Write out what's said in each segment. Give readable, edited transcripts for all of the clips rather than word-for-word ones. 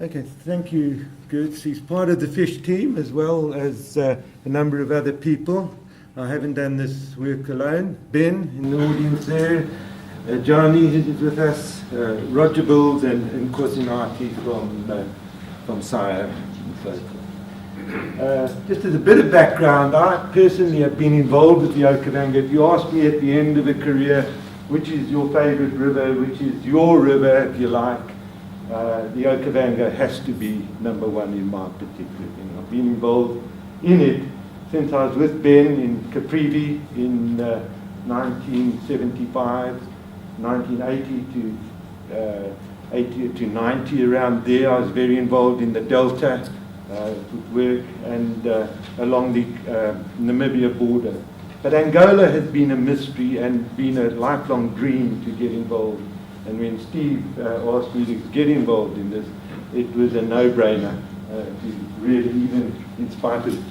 Okay, thank you, Gertz. He's part of the fish team as well as a number of other people. I haven't done this work alone. Ben in the audience there, Johnny is with us, Roger Bills and Kosinati from SIA and so forth. Just as a bit of background, I personally have been involved with the Okavango. If you ask me at the end of a career, which is your favourite river, which is your river, if you like, the Okavango has to be number one in my particular thing. I've been involved in it since I was with Ben in Caprivi in 1975, 1980 to 80 to 90, around there. I was very involved in the Delta with work and along the Namibia border. But Angola has been a mystery and been a lifelong dream to get involved. And when Steve asked me to get involved in this, it was a no-brainer to really, even in spite of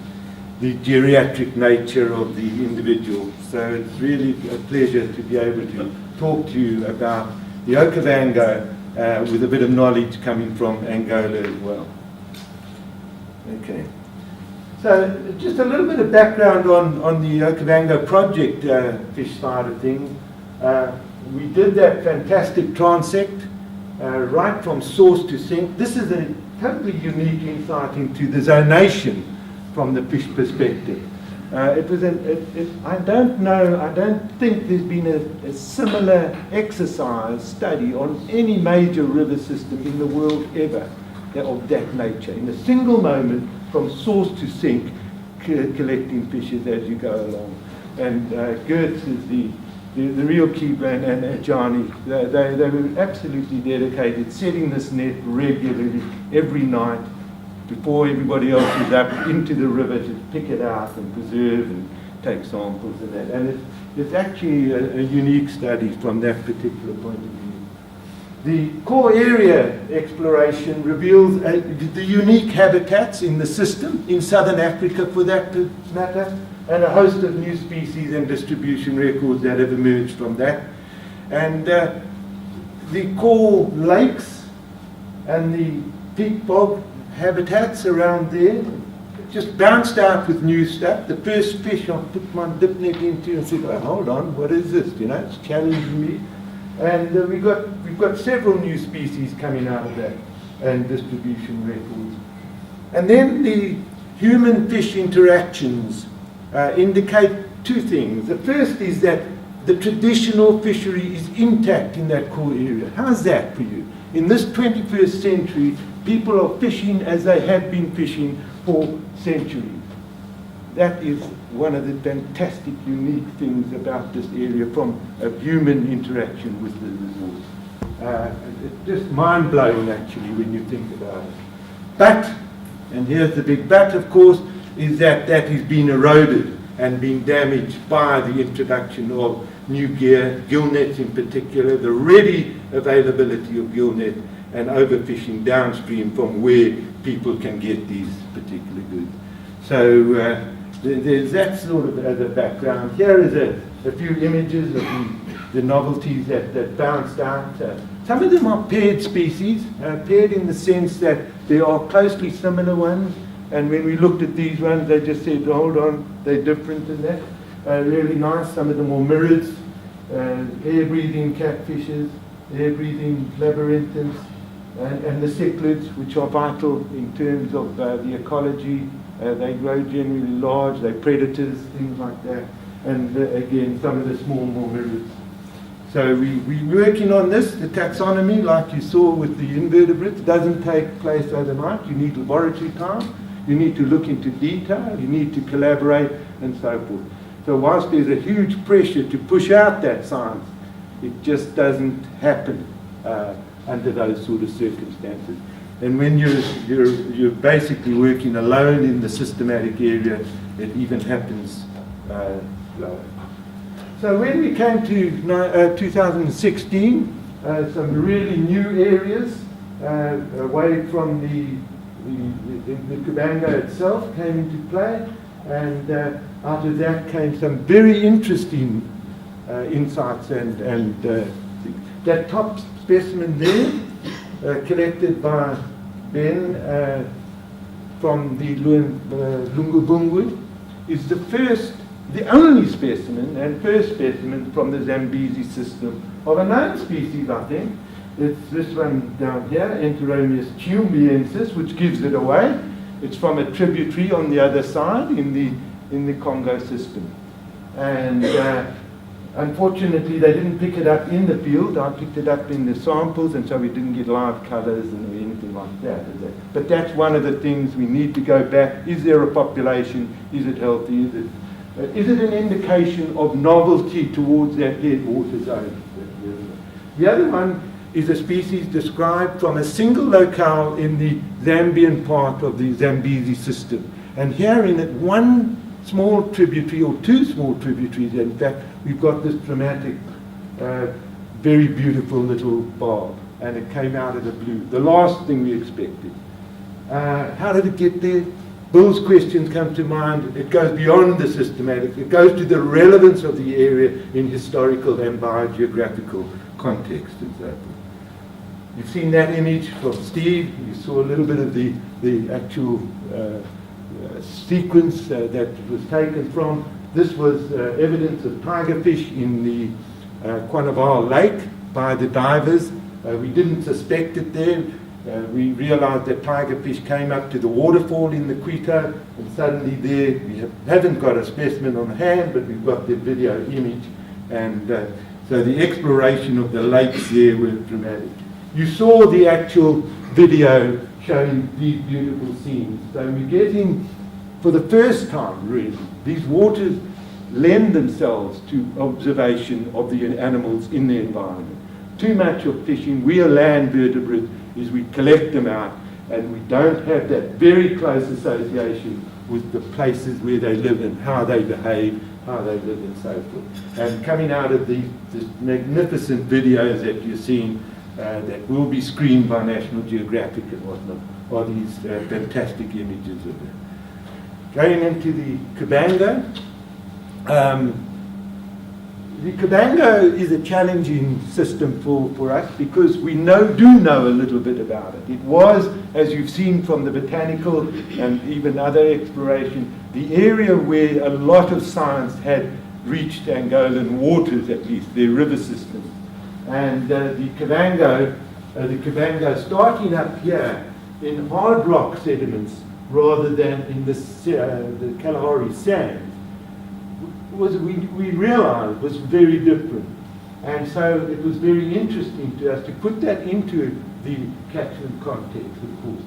the geriatric nature of the individual. So it's really a pleasure to be able to talk to you about the Okavango with a bit of knowledge coming from Angola as well. Okay. So just a little bit of background on the Okavango project fish side of things. We did that fantastic transect right from source to sink. This is a totally unique insight into the zonation from the fish perspective. I don't think there's been a similar exercise study on any major river system in the world ever of that nature. In a single moment, from source to sink, collecting fishes as you go along. And Gertz is the real key brain, and Johnny, they were absolutely dedicated, setting this net regularly every night before everybody else was up into the river to pick it out and preserve and take samples of that. And it's actually a unique study from that particular point of view. The core area exploration reveals the unique habitats in the system, in southern Africa for that matter, and a host of new species and distribution records that have emerged from that. And the core lakes and the peat bog habitats around there just bounced out with new stuff. The first fish I put my dip net into and said, oh, hold on, what is this? You know, it's challenging me. And we've got several new species coming out of that and distribution records. And then the human-fish interactions indicate two things. The first is that the traditional fishery is intact in that core area. How's that for you? In this 21st century, people are fishing as they have been fishing for centuries. That is one of the fantastic, unique things about this area from a human interaction with the resource. It's just mind-blowing, actually, when you think about it. But, and here's the big but, of course, is that has been eroded and been damaged by the introduction of new gear, gill nets in particular, the ready availability of gill net, and overfishing downstream from where people can get these particular goods. So there's that sort of as a background. Here is a few images of the novelties that bounced out. Some of them are paired species, paired in the sense that there are closely similar ones, and when we looked at these ones, they just said, hold on, they're different than that. Really nice. Some of them are mirrors, air-breathing catfishes, air-breathing labyrinthins, and the cichlids, which are vital in terms of the ecology. They grow generally large, they're predators, things like that. And again, some of the small mirrors. So we're working on this. The taxonomy, like you saw with the invertebrates, doesn't take place overnight. You need laboratory time. You need to look into detail. You need to collaborate and so forth. So whilst there's a huge pressure to push out that science, it just doesn't happen under those sort of circumstances. And when you're basically working alone in the systematic area, it even happens slower. So when we came to 2016, some really new areas away from the Okavango itself came into play, and out of that came some very interesting insights and that top specimen there, collected by Ben from the Lungubungwe is the only specimen and first specimen from the Zambezi system of a known species, I think. It's this one down here, Enteromius chiumbiensis, which gives it away. It's from a tributary on the other side in the Congo system. And unfortunately, they didn't pick it up in the field. I picked it up in the samples, and so we didn't get live colors and anything like that. But that's one of the things we need to go back. Is there a population? Is it healthy? Is it an indication of novelty towards that headwater zone? The other one is a species described from a single locale in the Zambian part of the Zambezi system. And here in it, one small tributary, or two small tributaries, in fact, we've got this dramatic, very beautiful little barb, and it came out of the blue, the last thing we expected. How did it get there? Bill's questions come to mind. It goes beyond the systematic. It goes to the relevance of the area in historical and biogeographical context and so forth. You've seen that image from Steve. You saw a little bit of the actual sequence that it was taken from. This was evidence of tigerfish in the Quanavale Lake by the divers. We didn't suspect it there. We realized that tigerfish came up to the waterfall in the Quito, and suddenly there we haven't got a specimen on hand, but we've got the video image. And so the exploration of the lakes there was dramatic. You saw the actual video showing these beautiful scenes. So we're getting, for the first time really, these waters lend themselves to observation of the animals in the environment. Too much of fishing, we are land vertebrates, is we collect them out and we don't have that very close association with the places where they live and how they behave, how they live and so forth. And coming out of these magnificent videos that you're seeing that will be screened by National Geographic and whatnot are these fantastic images of it. Going into the Okavango. The Okavango is a challenging system for us because we do know a little bit about it. It was, as you've seen from the botanical and even other exploration, the area where a lot of science had reached Angolan waters, at least, their river systems. And the Okavango starting up here in hard rock sediments rather than in the Kalahari sand, we realized was very different. And so it was very interesting to us to put that into the catchment context, of course.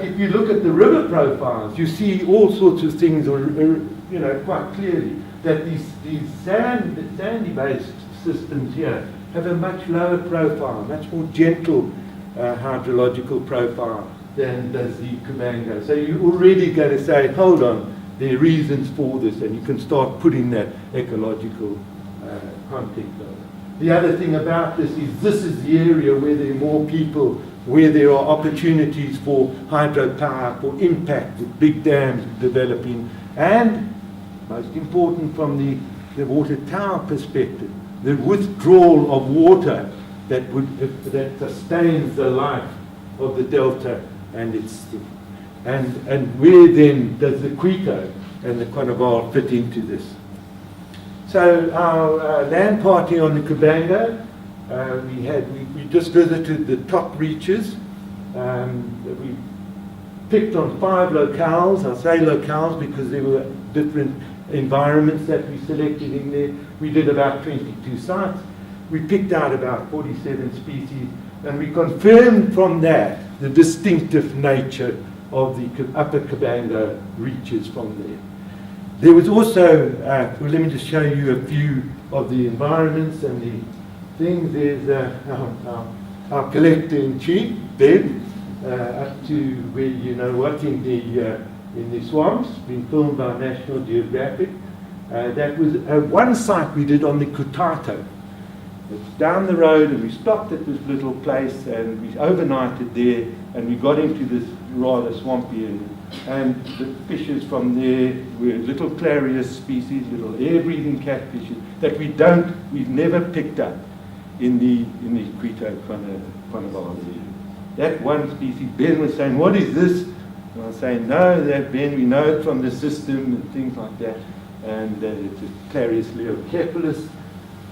If you look at the river profiles, you see all sorts of things, quite clearly, that these sandy-based systems here have a much lower profile, much more gentle hydrological profile than does the Okavango. So you're already going to say, hold on, there are reasons for this, and you can start putting that ecological context on it. The other thing about this is the area where there are more people, where there are opportunities for hydropower, for impact, with big dams developing, and most important from the water tower perspective, the withdrawal of water that sustains the life of the delta and its and where then does the Quito and the Quanavale fit into this? So our land party on the Okavango, we just visited the top reaches. We picked on 5 locales. I say locales because there were different environments that we selected in there. We did about 22 sites. We picked out about 47 species, and we confirmed from that the distinctive nature of the upper Okavango reaches from there. There was also, well, let me just show you a few of the environments and the things. There's our collector in chief, Ben, up to where in the swamps, been filmed by National Geographic. That was one site we did on the Kutato. It's down the road, and we stopped at this little place, and we overnighted there, and we got into this rather swampy area. And the fishes from there were little clarius species, little air-breathing catfishes that we've never picked up in the Quito Quanavale area. that one species. Ben was saying, what is this? And I was saying, no, that Ben, we know it from the system and things like that. And it's a Clarius leucocephalus,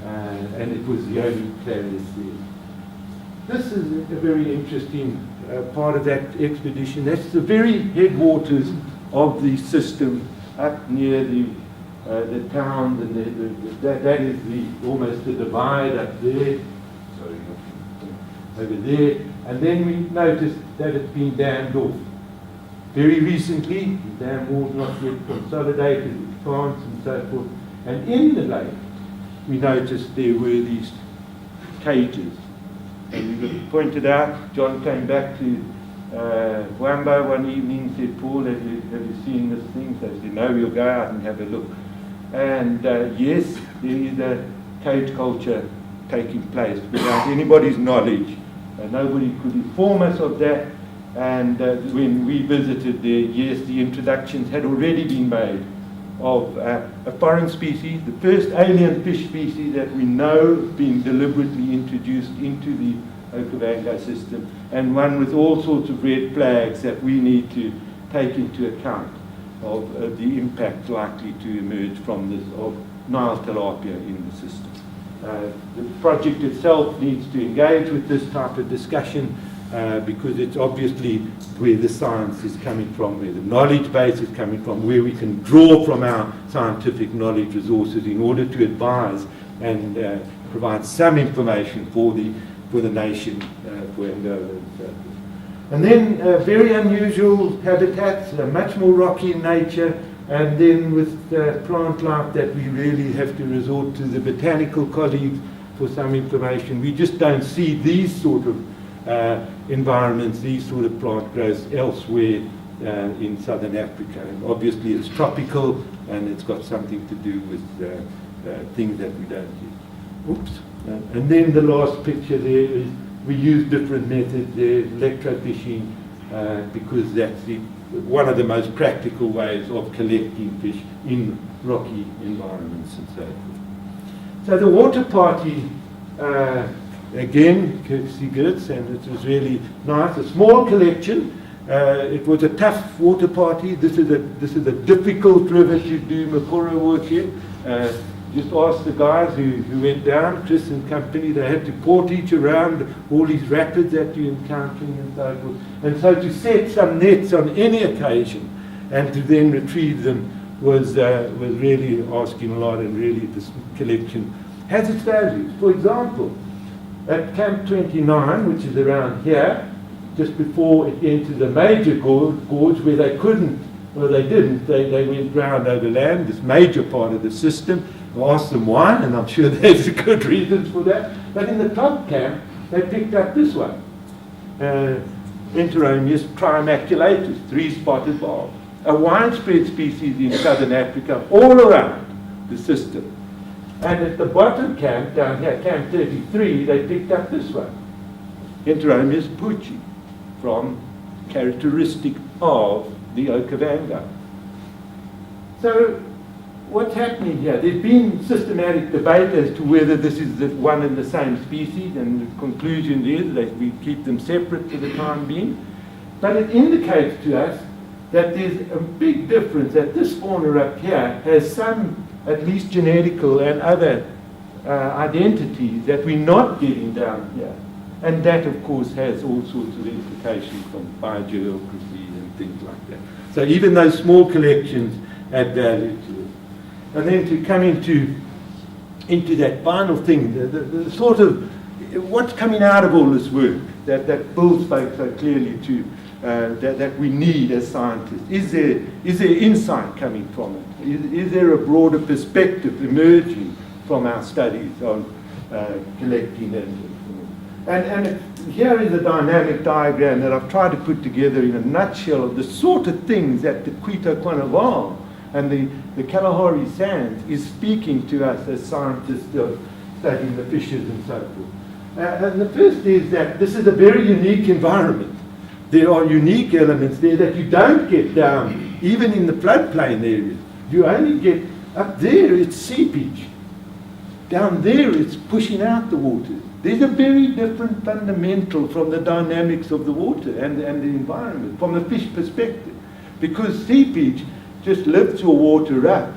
and it was the only Clarius there. This is a very interesting part of that expedition. That's the very headwaters of the system up near the towns, and that is almost the divide up there. Sorry, over there. And then we noticed that it's been dammed off. Very recently, the dam wall's not yet consolidated with plants and so forth. And in the lake, we noticed there were these cages. And we pointed out, John came back to Wamba one evening and said, Paul, have you seen this thing? So I said, no, we'll go out and have a look. And yes, there is a cage culture taking place without anybody's knowledge. Nobody could inform us of that. And when we visited there, yes, the introductions had already been made of a foreign species, the first alien fish species that we know being deliberately introduced into the Okavango system, and one with all sorts of red flags that we need to take into account of the impact likely to emerge from this of Nile tilapia in the system. The project itself needs to engage with this type of discussion because it's obviously where the science is coming from, where the knowledge base is coming from, where we can draw from our scientific knowledge resources in order to advise and provide some information for the nation, for Angola and so forth. And then very unusual habitats, much more rocky in nature, and then with plant life that we really have to resort to the botanical colleagues for some information. We just don't see these sort of environments, these sort of plant growths elsewhere in southern Africa. And obviously it's tropical and it's got something to do with things that we don't use. Oops. And then the last picture there is we use different methods there, electrofishing, because that's one of the most practical ways of collecting fish in rocky environments and so forth. So the water party, again, courtesy Gertz, and it was really nice, a small collection. It was a tough water party. This is a difficult river to do Makoro work in. Just ask the guys who went down, Chris and company, they had to portage around all these rapids that you're encountering and so forth. And so to set some nets on any occasion and to then retrieve them was really asking a lot, and really this collection has its values. For example, at Camp 29, which is around here, just before it entered the major gorge where they couldn't, well they didn't, they went round over land, this major part of the system. I asked them why, and I'm sure there's good reasons for that. But in the top camp, they picked up this one, Enteromius trimaculatus, three-spotted barb, a widespread species in southern Africa, all around the system. And at the bottom camp, down here, Camp 33, they picked up this one, Enteromius pucci, from characteristic of the Okavango. So, what's happening here? There's been systematic debate as to whether this is the one and the same species, and the conclusion is that we keep them separate for the time being. But it indicates to us that there's a big difference, that this fauna up here has some, at least genetical and other identities that we're not getting down here. And that, of course, has all sorts of implications from biogeography and things like that. So even those small collections add value to it. And then to come into that final thing, the sort of what's coming out of all this work that Bill spoke so clearly to, that we need as scientists. Is there insight coming from it? Is there a broader perspective emerging from our studies on collecting and here is a dynamic diagram that I've tried to put together in a nutshell of the sort of things that the Quito Quanaval and the Kalahari Sands is speaking to us as scientists of studying the fishes and so forth. And the first is that this is a very unique environment. There are unique elements there that you don't get down, even in the floodplain areas. You only get up there, it's seepage. Down there, it's pushing out the water. there's a very different fundamental from the dynamics of the water and the environment, from the fish perspective. Because seepage just lifts your water up,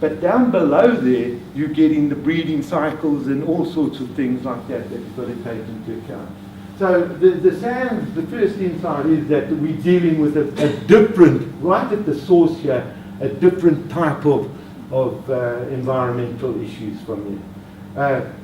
but down below there, you get in the breeding cycles and all sorts of things like that you've got to take into account. So the sands, the first insight is that we're dealing with a different, right at the source here, a different type of environmental issues from here.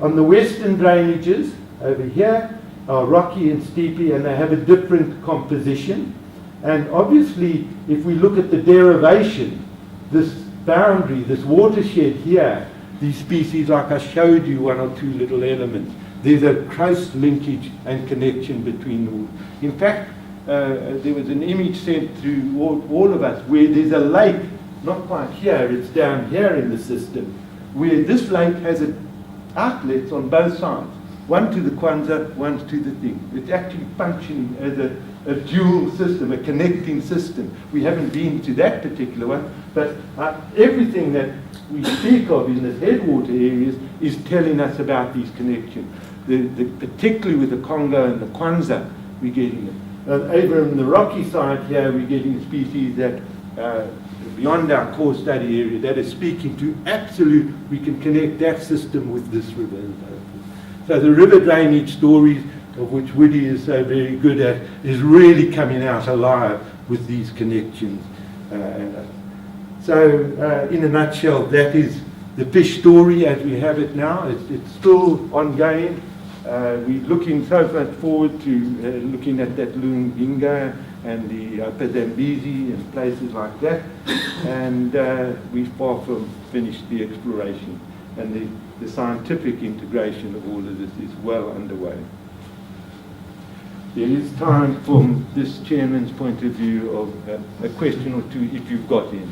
On the western drainages over here are rocky and steepy, and they have a different composition. And obviously, if we look at the derivation, this boundary, this watershed here, these species, like I showed you one or two little elements, there's a close linkage and connection between them. In fact, there was an image sent through all of us where there's a lake, not quite here, it's down here in the system, where this lake has outlets on both sides, one to the Kwanzaa, one to the thing. It's actually functioning as a dual system, a connecting system. We haven't been to that particular one, but everything that we speak of in the headwater areas is telling us about these connections. Particularly with the Congo and the Kwanzaa, we're getting it. Over on the rocky side here, we're getting species that beyond our core study area that is speaking to absolute, we can connect that system with this river and so forth. So the river drainage stories, of which Woody is so very good at, is really coming out alive with these connections. So in a nutshell, that is the fish story as we have it now. It's still ongoing. We're looking so much forward to looking at that Lunginga and the Zambezi and places like that. And we're far from finished the exploration. And the scientific integration of all of this is well underway. There is time from this chairman's point of view of a question or two if you've got any.